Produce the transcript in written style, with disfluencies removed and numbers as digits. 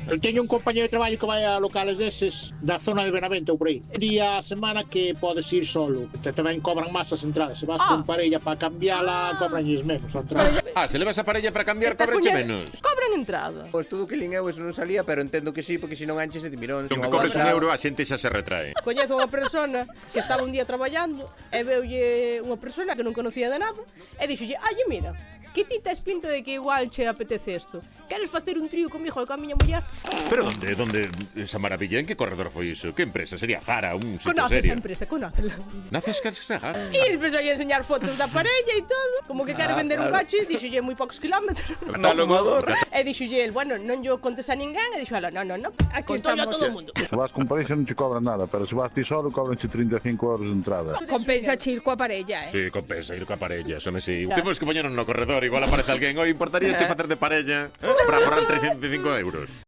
Eu teño un compañero de traballo que vai a locales deses da zona de Benavente ou por aí. Día a semana que podes ir solo. Tamén cobran máis as entradas. Se vas con parella para cambiala, cobranlles menos a entrada. Se levas a parella para cambiar, cobranche menos. Cobran entrada. Pois todo que lin eu eso non salía, pero entendo que sí, porque se non anches de mirón. Con que cobres €1, a xente xa se retrae. Coñezo unha persona que estaba un día traballando e veulle unha persona que non conocía de nada e dixolle, ai, mira, que ti tes pinta de que igual che apetece isto. Queres facer un trío comigo e coa miña muller? Pero onde esa maravilla? En que corredor foi iso? Que empresa? Sería Zara, un sitio Conoces serio. a empresa, conócela. Naces cascada. E empezou a enseñar fotos da parella e todo. Como que quere vender un coche, dixolle moi poucos kilómetros. E dixolle el, bueno, non yo contes a ninguén. E dixo ela, no, aquí estou yo a todo o mundo. Se vas con pareja non che cobran nada, pero se vas ti solo cobranche 35 € de entrada. Compensa ir coa parella, Sí, compensa ir coa parella, some si. Temos que poñernos no corredor, igual aparece alguén. Oi, importaría che facer de parella para forrar €305.